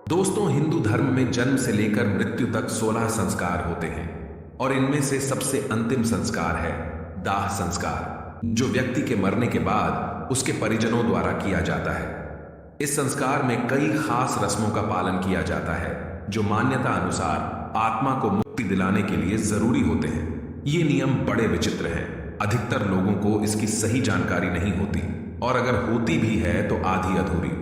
दोस्तों, हिंदू धर्म में जन्म से लेकर मृत्यु तक 16 संस्कार होते हैं और इनमें से सबसे अंतिम संस्कार है दाह संस्कार, जो व्यक्ति के मरने के बाद उसके परिजनों द्वारा किया जाता है। इस संस्कार में कई खास रस्मों का पालन किया जाता है जो मान्यता अनुसार आत्मा को मुक्ति दिलाने के लिए जरूरी होते हैं। ये नियम बड़े विचित्र हैं। अधिकतर लोगों को इसकी सही जानकारी नहीं होती और अगर होती भी है तो आधी अधूरी।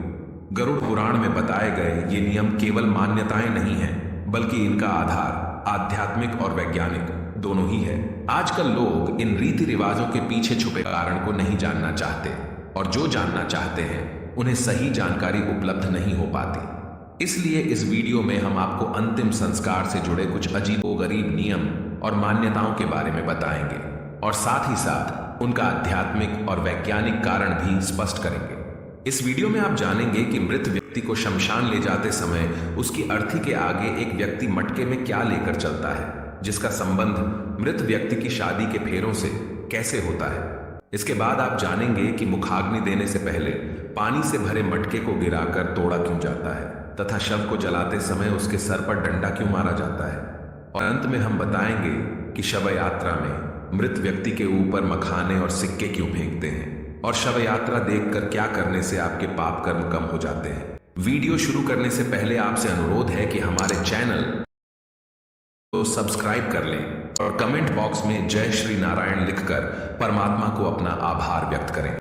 गरुड़ पुराण में बताए गए ये नियम केवल मान्यताएं नहीं हैं, बल्कि इनका आधार आध्यात्मिक और वैज्ञानिक दोनों ही है। आजकल लोग इन रीति रिवाजों के पीछे छुपे कारण को नहीं जानना चाहते और जो जानना चाहते हैं उन्हें सही जानकारी उपलब्ध नहीं हो पाती। इसलिए इस वीडियो में हम आपको अंतिम संस्कार से जुड़े कुछ अजीबोगरीब नियम और मान्यताओं के बारे में बताएंगे और साथ ही साथ उनका आध्यात्मिक और वैज्ञानिक कारण भी स्पष्ट करेंगे। इस वीडियो में आप जानेंगे कि मृत व्यक्ति को शमशान ले जाते समय उसकी अर्थी के आगे एक व्यक्ति मटके में क्या लेकर चलता है, जिसका संबंध मृत व्यक्ति की शादी के फेरों से कैसे होता है। इसके बाद आप जानेंगे कि मुखाग्नि देने से पहले पानी से भरे मटके को गिराकर तोड़ा क्यों जाता है तथा शव को जलाते समय उसके सर पर डंडा क्यों मारा जाता है। और अंत में हम बताएंगे कि शव यात्रा में मृत व्यक्ति के ऊपर मखाने और सिक्के क्यों फेंकते हैं और शव यात्रा देखकर क्या करने से आपके पाप कर्म कम हो जाते हैं। वीडियो शुरू करने से पहले आपसे अनुरोध है कि हमारे चैनल को सब्सक्राइब कर लें और कमेंट बॉक्स में जय श्री नारायण लिखकर परमात्मा को अपना आभार व्यक्त करें।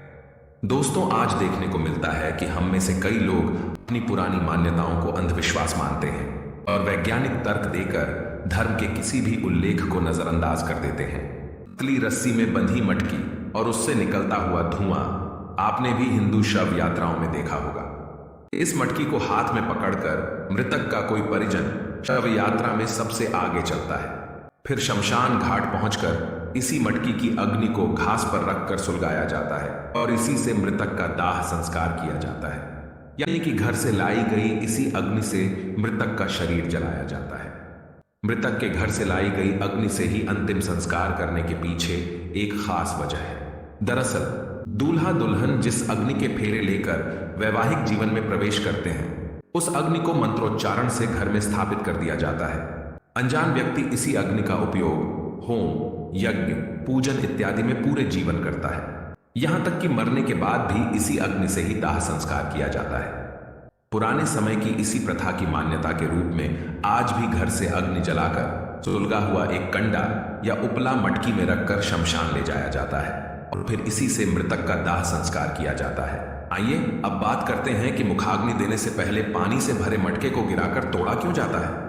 दोस्तों, आज देखने को मिलता है कि हम में से कई लोग अपनी पुरानी मान्यताओं को अंधविश्वास मानते हैं और वैज्ञानिक तर्क देकर धर्म के किसी भी उल्लेख को नजरअंदाज कर देते हैं। पतली रस्सी में बंधी मटकी और उससे निकलता हुआ धुआं आपने भी हिंदू शव यात्राओं में देखा होगा। इस मटकी को हाथ में पकड़कर मृतक का कोई परिजन शव यात्रा में सबसे आगे चलता है। फिर शमशान घाट पहुंचकर इसी मटकी की अग्नि को घास पर रखकर सुलगाया जाता है और इसी से मृतक का दाह संस्कार किया जाता है, यानी कि घर से लाई गई इसी अग्नि से मृतक का शरीर जलाया जाता है। मृतक के घर से लाई गई अग्नि से ही अंतिम संस्कार करने के पीछे एक खास वजह है। दरअसल दूल्हा दुल्हन जिस अग्नि के फेरे लेकर वैवाहिक जीवन में प्रवेश करते हैं, उस अग्नि को मंत्रोच्चारण से घर में स्थापित कर दिया जाता है। अनजान व्यक्ति इसी अग्नि का उपयोग होम, यज्ञ, पूजन इत्यादि में पूरे जीवन करता है। यहां तक कि मरने के बाद भी इसी अग्नि से ही दाह संस्कार किया जाता है। पुराने समय की इसी प्रथा की मान्यता के रूप में आज भी घर से अग्नि जलाकर सुलगा हुआ एक कंडा या उपला मटकी में रखकर शमशान ले जाया जाता है और फिर इसी से मृतक का दाह संस्कार किया जाता है। आइए अब बात करते हैं कि मुखाग्नि देने से पहले पानी से भरे मटके को गिराकर तोड़ा क्यों जाता है।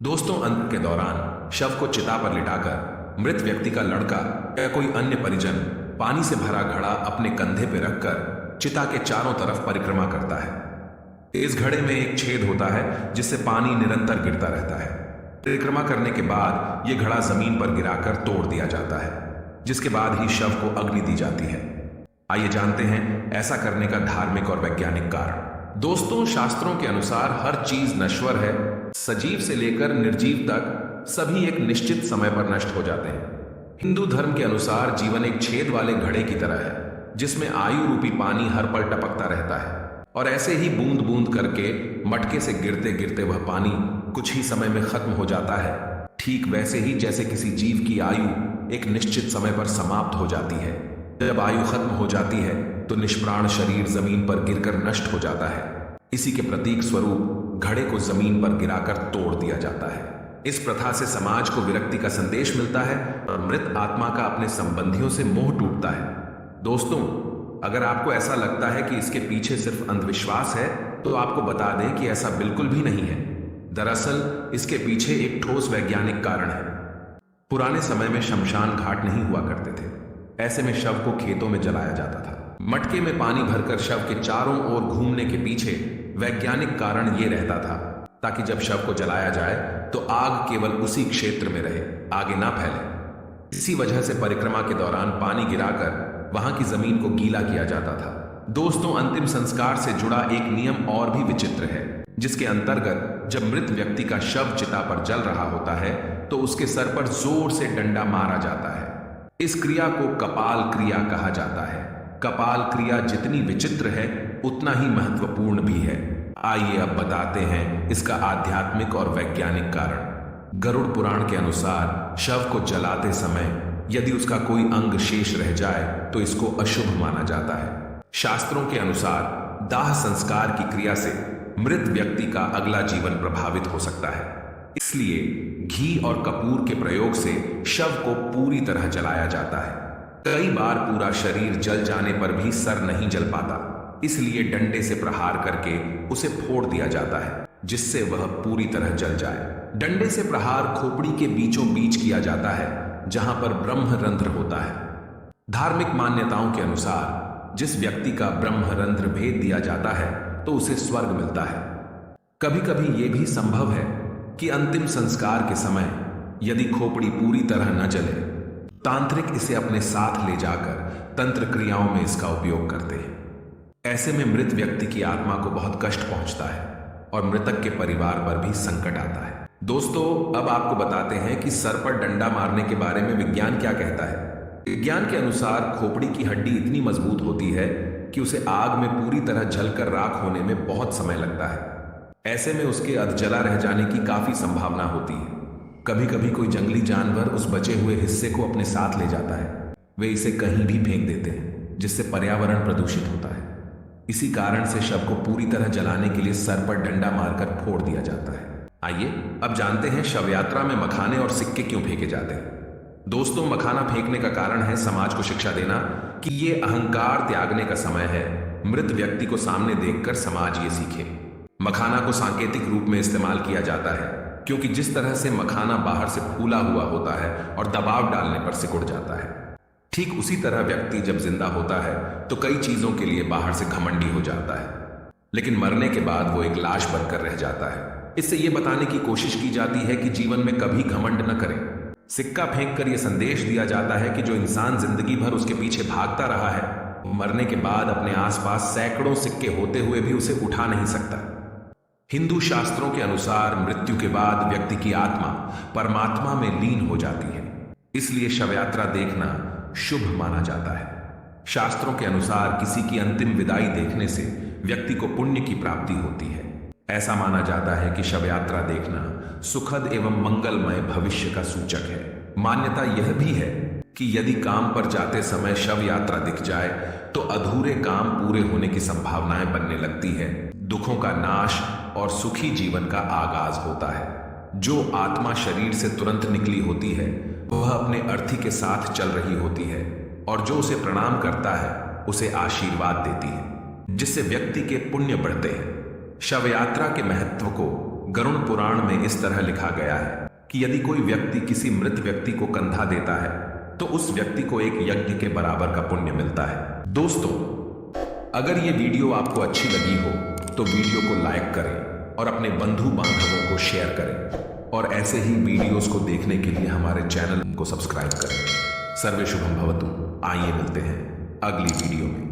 दोस्तों, अंत के दौरान शव को चिता पर लिटाकर मृत व्यक्ति का लड़का या कोई अन्य परिजन पानी से भरा घड़ा अपने कंधे पर रखकर चिता के चारों तरफ परिक्रमा करता है। इस घड़े में एक छेद होता है जिससे पानी निरंतर गिरता रहता है। परिक्रमा करने के बाद यह घड़ा जमीन पर गिराकर तोड़ दिया जाता है, जिसके बाद ही शव को अग्नि दी जाती है। आइए जानते हैं ऐसा करने का धार्मिक और वैज्ञानिक कारण। दोस्तों, शास्त्रों के अनुसार हर चीज नश्वर है। सजीव से लेकर निर्जीव तक सभी एक निश्चित समय पर नष्ट हो जाते हैं। हिंदू धर्म के अनुसार जीवन एक छेद वाले घड़े की तरह है जिसमें आयु रूपी पानी हर पल टपकता रहता है और ऐसे ही बूंद बूंद करके मटके से गिरते गिरते वह पानी कुछ ही समय में खत्म हो जाता है। ठीक वैसे ही जैसे किसी जीव की आयु एक निश्चित समय पर समाप्त हो जाती है। जब आयु खत्म हो जाती है तो निष्प्राण शरीर जमीन पर गिरकर नष्ट हो जाता है। इसी के प्रतीक स्वरूप घड़े को जमीन पर गिराकर तोड़ दिया जाता है। इस प्रथा से समाज को विरक्ति का संदेश मिलता है और मृत आत्मा का अपने संबंधियों से मोह टूटता है। दोस्तों, अगर आपको ऐसा लगता है कि इसके पीछे सिर्फ अंधविश्वास है तो आपको बता दें कि ऐसा बिल्कुल भी नहीं है। दरअसल इसके पीछे एक ठोस वैज्ञानिक कारण है। पुराने समय में शमशान घाट नहीं हुआ करते थे। ऐसे में शव को खेतों में जलाया जाता था। मटके में पानी भरकर शव के चारों ओर घूमने के पीछे वैज्ञानिक कारण यह रहता था ताकि जब शव को जलाया जाए तो आग केवल उसी क्षेत्र में रहे, आगे ना फैले। इसी वजह से परिक्रमा के दौरान पानी गिराकर वहां की जमीन को गीला किया जाता था। दोस्तों, अंतिम संस्कार से जुड़ा एक नियम और भी विचित्र है, जिसके अंतर्गत जब मृत व्यक्ति का शव चिता पर जल रहा होता है तो उसके सर पर जोर से डंडा मारा जाता है। इस क्रिया को कपाल क्रिया कहा जाता है। कपाल क्रिया जितनी विचित्र है उतना ही महत्वपूर्ण भी है। आइए अब बताते हैं इसका आध्यात्मिक और वैज्ञानिक कारण। गरुड़ पुराण के अनुसार शव को जलाते समय यदि उसका कोई अंग शेष रह जाए तो इसको अशुभ माना जाता है। शास्त्रों के अनुसार दाह संस्कार की क्रिया से मृत व्यक्ति का अगला जीवन प्रभावित हो सकता है, इसलिए घी और कपूर के प्रयोग से शव को पूरी तरह जलाया जाता है। कई बार पूरा शरीर जल जाने पर भी सर नहीं जल पाता, इसलिए डंडे से प्रहार करके उसे फोड़ दिया जाता है जिससे वह पूरी तरह जल जाए। डंडे से प्रहार खोपड़ी के बीचों बीच किया जाता है जहां पर ब्रह्मरंध्र होता है। धार्मिक मान्यताओं के अनुसार जिस व्यक्ति का ब्रह्मरंध्र भेद दिया जाता है तो उसे स्वर्ग मिलता है। कभी कभी यह भी संभव है कि अंतिम संस्कार के समय यदि खोपड़ी पूरी तरह न जले, तांत्रिक इसे अपने साथ ले जाकर तंत्र क्रियाओं में इसका उपयोग करते हैं। ऐसे में मृत व्यक्ति की आत्मा को बहुत कष्ट पहुंचता है और मृतक के परिवार पर भी संकट आता है। दोस्तों, अब आपको बताते हैं कि सर पर डंडा मारने के बारे में विज्ञान क्या कहता है। विज्ञान के अनुसार खोपड़ी की हड्डी इतनी मजबूत होती है कि उसे आग में पूरी तरह जलकर राख होने में बहुत समय लगता है। ऐसे में उसके अधजला रह जाने की काफी संभावना होती है। कभी कभी कोई जंगली जानवर उस बचे हुए हिस्से को अपने साथ ले जाता है। वे इसे कहीं भी फेंक देते हैं जिससे पर्यावरण प्रदूषित होता है। इसी कारण से शव को पूरी तरह जलाने के लिए सर पर डंडा मारकर फोड़ दिया जाता है। आइए अब जानते हैं शव यात्रा में मखाने और सिक्के क्यों फेंके जाते हैं। दोस्तों, मखाना फेंकने का कारण है समाज को शिक्षा देना कि ये अहंकार त्यागने का समय है। मृत व्यक्ति को सामने देखकर समाज ये सीखे। मखाना को सांकेतिक रूप में इस्तेमाल किया जाता है क्योंकि जिस तरह से मखाना बाहर से फूला हुआ होता है और दबाव डालने पर सिकुड़ जाता है, ठीक उसी तरह व्यक्ति जब जिंदा होता है तो कई चीजों के लिए बाहर से घमंडी हो जाता है, लेकिन मरने के बाद वो एक लाश बनकर रह जाता है। इससे यह बताने की कोशिश की जाती है कि जीवन में कभी घमंड न करें। सिक्का फेंककर यह संदेश दिया जाता है कि जो इंसान जिंदगी भर उसके पीछे भागता रहा है, मरने के बाद अपने आसपास सैकड़ों सिक्के होते हुए भी उसे उठा नहीं सकता। हिंदू शास्त्रों के अनुसार मृत्यु के बाद व्यक्ति की आत्मा परमात्मा में लीन हो जाती है, इसलिए शव यात्रा देखना शुभ माना जाता है। शास्त्रों के अनुसार किसी की अंतिम विदाई देखने से व्यक्ति को पुण्य की प्राप्ति होती है। ऐसा माना जाता है कि शव यात्रा देखना सुखद एवं मंगलमय भविष्य का सूचक है। मान्यता यह भी है कि यदि काम पर जाते समय शव यात्रा दिख जाए तो अधूरे काम पूरे होने की संभावनाएं बनने लगती है, दुखों का नाश और सुखी जीवन का आगाज होता है। जो आत्मा शरीर से तुरंत निकली होती है वह अपने अर्थी के साथ चल रही होती है और जो उसे प्रणाम करता है उसे आशीर्वाद देती है, जिससे व्यक्ति के पुण्य बढ़ते हैं। शव यात्रा के महत्व को गरुड़ पुराण में इस तरह लिखा गया है कि यदि कोई व्यक्ति किसी मृत व्यक्ति को कंधा देता है तो उस व्यक्ति को एक यज्ञ के बराबर का पुण्य मिलता है। दोस्तों, अगर ये वीडियो आपको अच्छी लगी हो तो वीडियो को लाइक करें और अपने बंधु बांधवों को शेयर करें और ऐसे ही वीडियोस को देखने के लिए हमारे चैनल को सब्सक्राइब करें। सर्वे शुभम भवतु। आइए मिलते हैं अगली वीडियो में।